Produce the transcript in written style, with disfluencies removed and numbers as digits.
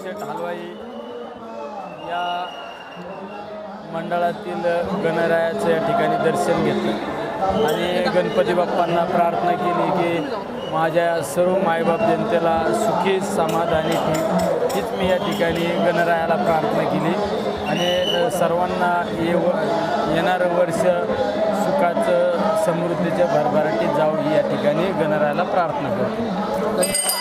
शेठ हलवाई या मंडळातील गणरायाचं या ठिकाणी दर्शन घेतलं आणि गणपती बाप्पांना प्रार्थना केली की माझ्या सर्व मायबाप जनतेला सुखी समाधानी ठेव, हीच मी या ठिकाणी गणरायाला प्रार्थना केली आणि सर्वांना येणारं वर्ष सुखाचं समृद्धीच्या भरभराटीत जाऊ ही या ठिकाणी गणरायाला प्रार्थना करतो।